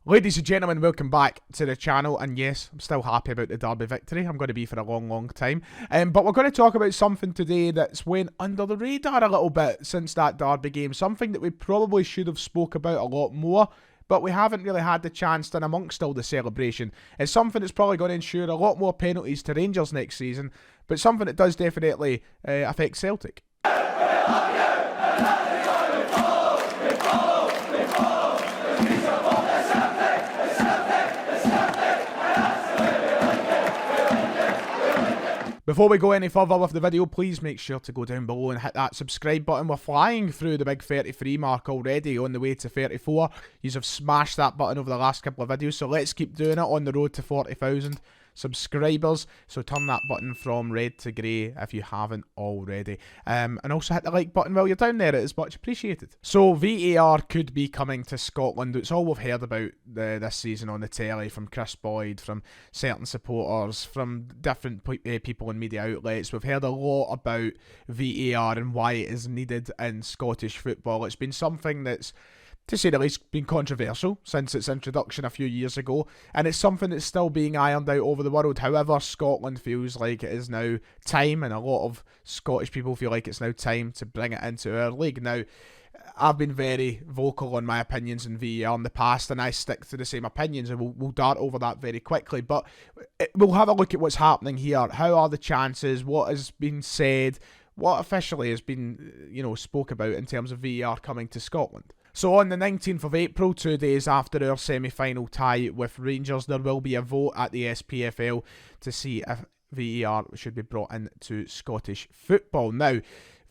Ladies and gentlemen, welcome back to the channel, and yes, I'm still happy about the Derby victory. I'm going to be for a long time. But we're going to talk about something today that's went under the radar a little bit since that Derby game. Something that we probably should have spoke about a lot more, but we haven't really had the chance to amongst all the celebration. It's something that's probably going to ensure a lot more penalties to Rangers next season, but something that does definitely affect Celtic. Before we go any further with the video, please make sure to go down below and hit that subscribe button. We're flying through the big 33 mark already, on the way to 34. You have smashed that button over the last couple of videos, so let's keep doing it on the road to 40,000 subscribers. So turn that button from red to grey if you haven't already. And also hit the like button while you're down there. It is much appreciated. So VAR could be coming to Scotland. It's all we've heard about this season on the telly from Chris Boyd, from certain supporters, from different people in media outlets. We've heard a lot about VAR and why it is needed in Scottish football. It's been something that's, to say the least, been controversial since its introduction a few years ago, and it's something that's still being ironed out over the world. However, Scotland feels like it is now time, and a lot of Scottish people feel like it's now time to bring it into our league. Now, I've been very vocal on my opinions in VAR in the past, and I stick to the same opinions, and we'll dart over that very quickly. But we'll have a look at what's happening here. How are the chances? What has been said? What officially has been, spoke about in terms of VAR coming to Scotland? So on the 19th of April, 2 days after our semi-final tie with Rangers, there will be a vote at the SPFL to see if VAR should be brought into Scottish football. Now,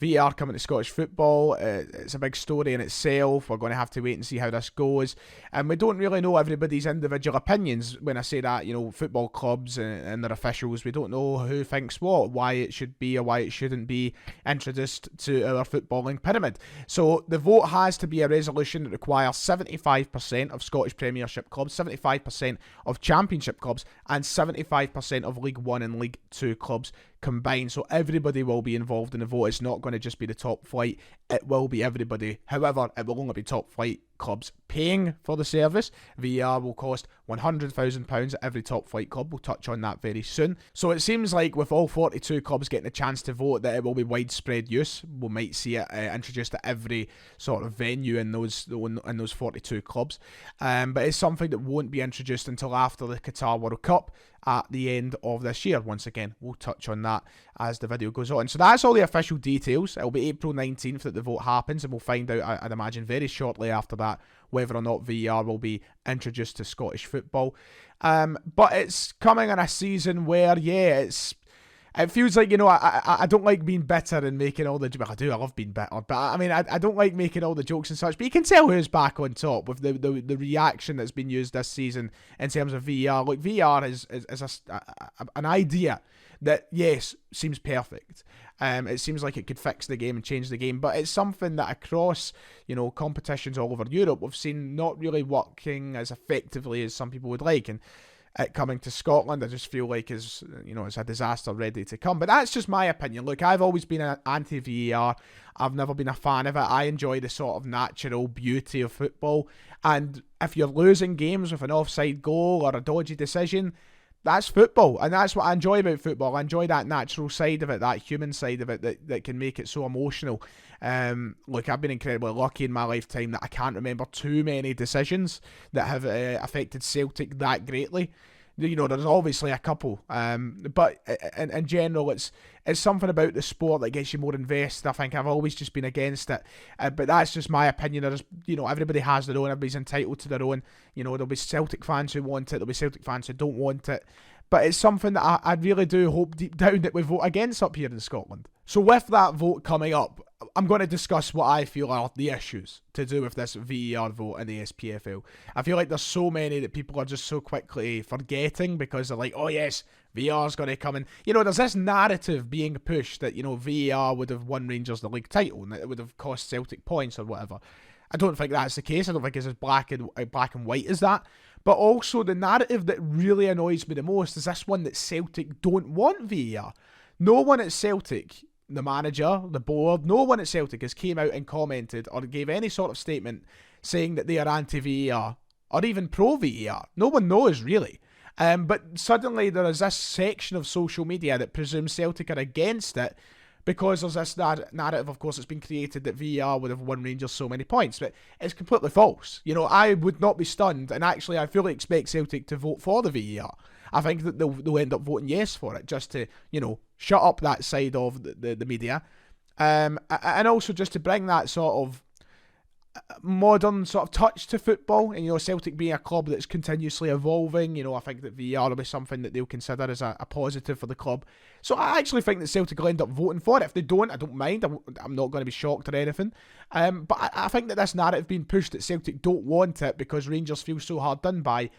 VAR coming to Scottish football, it's a big story in itself. We're going to have to wait and see how this goes. And we don't really know everybody's individual opinions. When I say that, football clubs and their officials, we don't know who thinks what, why it should be or why it shouldn't be introduced to our footballing pyramid. So the vote has to be a resolution that requires 75% of Scottish Premiership clubs, 75% of Championship clubs, and 75% of League One and League Two clubs combined. So everybody will be involved in the vote. It's not going to just be the top flight, it will be everybody. However, it will only be top flight clubs paying for the service. VAR will cost £100,000 at every top flight club. We'll touch on that very soon. So it seems like with all 42 clubs getting a chance to vote, that it will be widespread use. We might see it introduced at every sort of venue in those 42 clubs. But it's something that won't be introduced until after the Qatar World Cup at the end of this year. Once again, we'll touch on that as the video goes on. So that's all the official details. It'll be April 19th that the vote happens, and we'll find out, I'd imagine, very shortly after that whether or not VAR will be introduced to Scottish football. But it's coming in a season where, it feels like, I don't like being bitter and making all the... Well, I love being bitter, but I don't like making all the jokes and such, but you can tell who's back on top with the reaction that's been used this season in terms of VAR. Look, VAR is an idea that, yes, seems perfect. It seems like it could fix the game and change the game, but it's something that across, competitions all over Europe, we've seen not really working as effectively as some people would like, and it coming to Scotland, I just feel like it's a disaster ready to come. But that's just my opinion. Look, I've always been an anti-VAR. I've never been a fan of it. I enjoy the sort of natural beauty of football. And if you're losing games with an offside goal or a dodgy decision, that's football. And that's what I enjoy about football. I enjoy that natural side of it, that human side of it that can make it so emotional. Look, I've been incredibly lucky in my lifetime that I can't remember too many decisions that have affected Celtic that greatly. There's obviously a couple, but in general, it's something about the sport that gets you more invested. I think I've always just been against it, but that's just my opinion. Everybody has their own. Everybody's entitled to their own. There'll be Celtic fans who want it. There'll be Celtic fans who don't want it. But it's something that I really do hope deep down that we vote against up here in Scotland. So with that vote coming up, I'm going to discuss what I feel are the issues to do with this VAR vote in the SPFL. I feel like there's so many that people are just so quickly forgetting because they're like, oh yes, VAR's going to come in. There's this narrative being pushed that, VAR would have won Rangers the league title and that it would have cost Celtic points or whatever. I don't think that's the case. I don't think it's as black and white as that. But also the narrative that really annoys me the most is this one that Celtic don't want VAR. No one at Celtic, the manager, the board, no one at Celtic has came out and commented or gave any sort of statement saying that they are anti-VAR or even pro VAR. No one knows really. But suddenly there is this section of social media that presumes Celtic are against it because there's this narrative, of course, that's been created that VAR would have won Rangers so many points. But it's completely false. You know, I would not be stunned, and actually I fully expect Celtic to vote for the VAR. I think that they'll end up voting yes for it, just to, you know, shut up that side of the media. And also just to bring that sort of modern sort of touch to football, and you know, Celtic being a club that's continuously evolving, you know, I think that VAR will be something that they'll consider as a positive for the club. So I actually think that Celtic will end up voting for it. If they don't, I don't mind. I'm not going to be shocked or anything. But I think that this narrative being pushed that Celtic don't want it because Rangers feel so hard done by,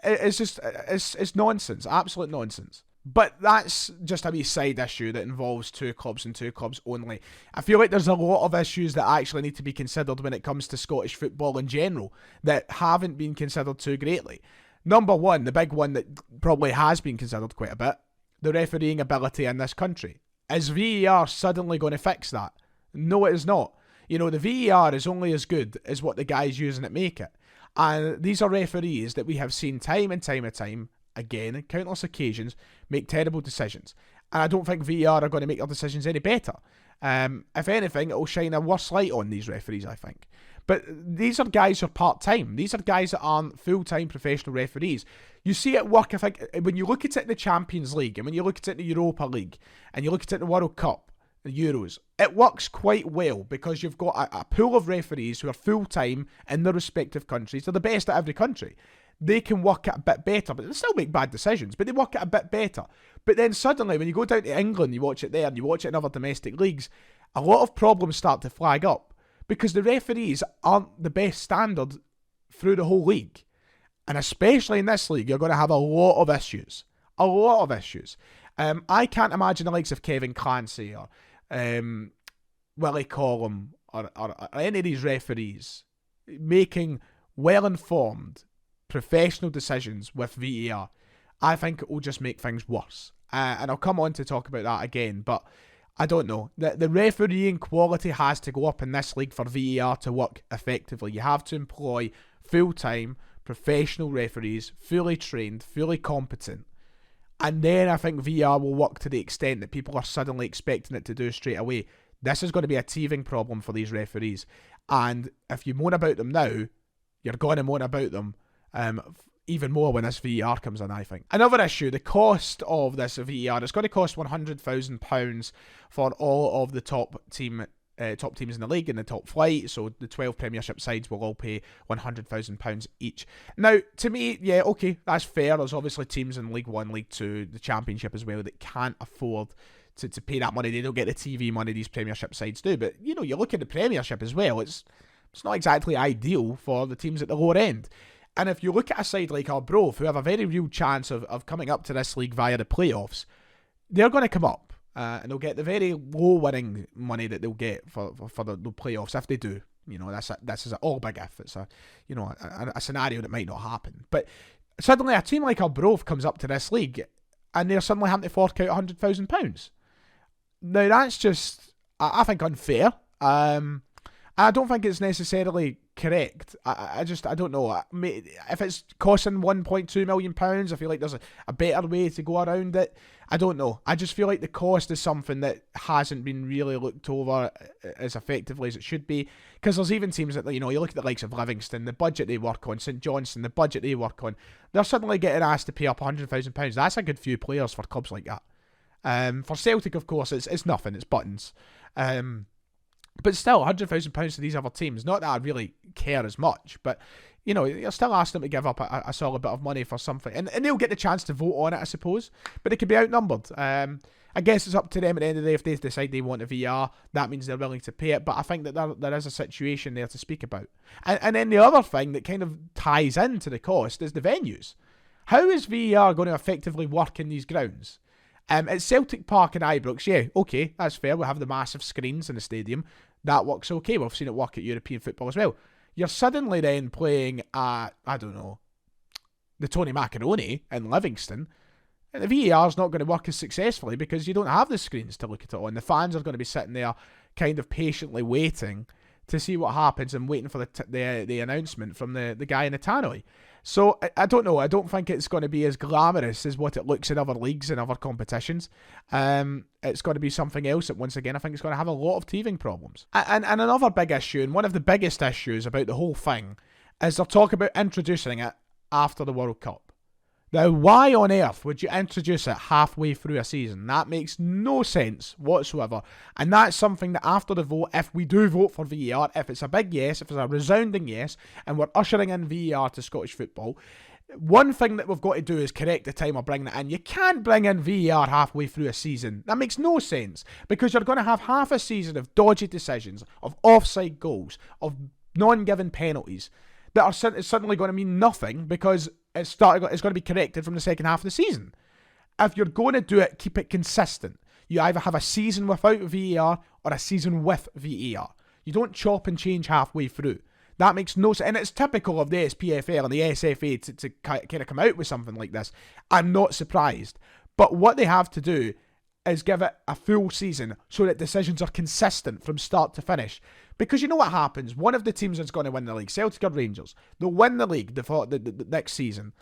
it's just it's nonsense, absolute nonsense. But that's just a wee side issue that involves two clubs and two clubs only. I feel like there's a lot of issues that actually need to be considered when it comes to Scottish football in general that haven't been considered too greatly. Number one, the big one that probably has been considered quite a bit, the refereeing ability in this country. Is VAR suddenly going to fix that? No, it is not. You know, the VAR is only as good as what the guys using it make it. And these are referees that we have seen time and time and time again, countless occasions, make terrible decisions. And I don't think VAR are going to make their decisions any better. If anything, it will shine a worse light on these referees, I think. But these are guys who are part-time. These are guys that aren't full-time professional referees. You see it work, I think, when you look at it in the Champions League, and when you look at it in the Europa League, and you look at it in the World Cup, the Euros, it works quite well because you've got a pool of referees who are full-time in their respective countries. They're the best at every country. They can work it a bit better, but they still make bad decisions, but they work it a bit better. But then suddenly, when you go down to England, you watch it there, and you watch it in other domestic leagues, a lot of problems start to flag up because the referees aren't the best standard through the whole league. And especially in this league, you're going to have a lot of issues. A lot of issues. I can't imagine the likes of Kevin Clancy or Willie Collum or any of these referees making well-informed professional decisions with VAR. I think it will just make things worse. And I'll come on to talk about that again, but I don't know. The refereeing quality has to go up in this league for VAR to work effectively. You have to employ full-time professional referees, fully trained, fully competent. And then I think VAR will work to the extent that people are suddenly expecting it to do straight away. This is going to be a teething problem for these referees. And if you moan about them now, you're going to moan about them even more when this VAR comes in, I think. Another issue, the cost of this VAR. It's going to cost £100,000 for all of the top teams in the league in the top flight. So the 12 Premiership sides will all pay £100,000 each. Now, to me, yeah, okay, that's fair. There's obviously teams in League 1, League 2, the Championship as well that can't afford to pay that money. They don't get the TV money these Premiership sides do. But, you know, you look at the Premiership as well, it's not exactly ideal for the teams at the lower end. And if you look at a side like Arbroath, who have a very real chance of coming up to this league via the playoffs, they're going to come up. And they'll get the very low winning money that they'll get for the playoffs if they do. You know, this is all big if. It's a scenario that might not happen. But suddenly a team like Arbroath comes up to this league and they're suddenly having to fork out £100,000. Now that's just, I think, unfair. I don't think it's necessarily correct. I don't know. If it's costing £1.2 million, I feel like there's a better way to go around it. I don't know. I just feel like the cost is something that hasn't been really looked over as effectively as it should be. Because there's even teams that, you know, you look at the likes of Livingston, the budget they work on, St Johnstone, the budget they work on, they're suddenly getting asked to pay up £100,000. That's a good few players for clubs like that. For Celtic, of course, it's nothing. It's buttons. But still, £100,000 to these other teams. Not that I really care as much, but, you know, you're still asking them to give up a solid bit of money for something. And they'll get the chance to vote on it, I suppose. But they could be outnumbered. I guess it's up to them at the end of the day. If they decide they want a VR, that means they're willing to pay it. But I think that there is a situation there to speak about. And then the other thing that kind of ties into the cost is the venues. How is VR going to effectively work in these grounds? At Celtic Park in Ibrox, yeah, okay, that's fair. We have the massive screens in the stadium. That works okay. We've seen it work at European football as well. You're suddenly then playing at, I don't know, the Tony Macaroni in Livingston. And the VAR is not going to work as successfully because you don't have the screens to look at it on. The fans are going to be sitting there kind of patiently waiting to see what happens and waiting for the announcement from the guy in the tannoy. So I don't know. I don't think it's going to be as glamorous as what it looks in other leagues and other competitions. It's going to be something else that, once again, I think it's going to have a lot of teething problems. And another big issue, and one of the biggest issues about the whole thing, is they're talking about introducing it after the World Cup. Now, why on earth would you introduce it halfway through a season? That makes no sense whatsoever. And that's something that after the vote, if we do vote for VAR, if it's a big yes, if it's a resounding yes, and we're ushering in VAR to Scottish football, one thing that we've got to do is correct the time of bringing it in. You can't bring in VAR halfway through a season. That makes no sense, because you're going to have half a season of dodgy decisions, of offside goals, of non-given penalties, that are suddenly going to mean nothing because it's going to be corrected from the second half of the season. If you're going to do it, keep it consistent. You either have a season without VAR or a season with VAR. You don't chop and change halfway through. That makes no sense. And it's typical of the SPFL and the SFA to kind of come out with something like this. I'm not surprised. But what they have to do is give it a full season so that decisions are consistent from start to finish. Because you know what happens? One of the teams that's going to win the league, Celtic or Rangers, they'll win the league the next season.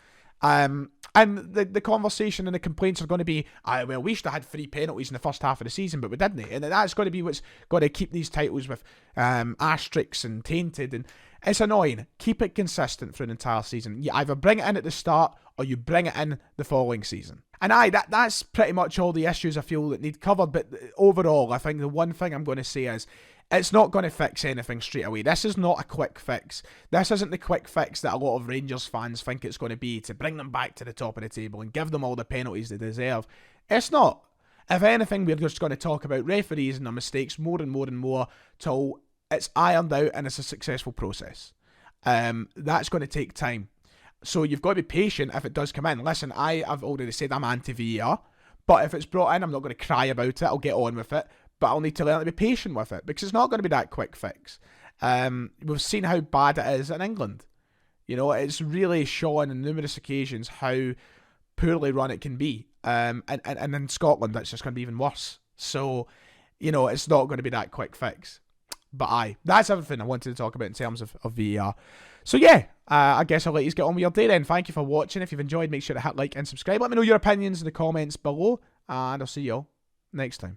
And the conversation and the complaints are going to be, well, we should have had 3 penalties in the first half of the season, but we didn't. And that's going to be what's going to keep these titles with asterisks and tainted. And it's annoying. Keep it consistent for an entire season. You either bring it in at the start or you bring it in the following season. And that's pretty much all the issues I feel that need covered. But overall, I think the one thing I'm going to say is, it's not going to fix anything straight away. This is not a quick fix. This isn't the quick fix that a lot of Rangers fans think it's going to be, to bring them back to the top of the table and give them all the penalties they deserve. It's not. If anything, we're just going to talk about referees and their mistakes more and more and more till it's ironed out and it's a successful process. That's going to take time. So you've got to be patient if it does come in. Listen, I've already said I'm anti-VAR, but if it's brought in, I'm not going to cry about it. I'll get on with it. But I'll need to learn to be patient with it, because it's not going to be that quick fix. We've seen how bad it is in England. You know, it's really shown on numerous occasions how poorly run it can be. And in Scotland, it's just going to be even worse. So, you know, it's not going to be that quick fix. But that's everything I wanted to talk about in terms of VAR. So yeah, I guess I'll let you get on with your day then. Thank you for watching. If you've enjoyed, make sure to hit like and subscribe. Let me know your opinions in the comments below. And I'll see you all next time.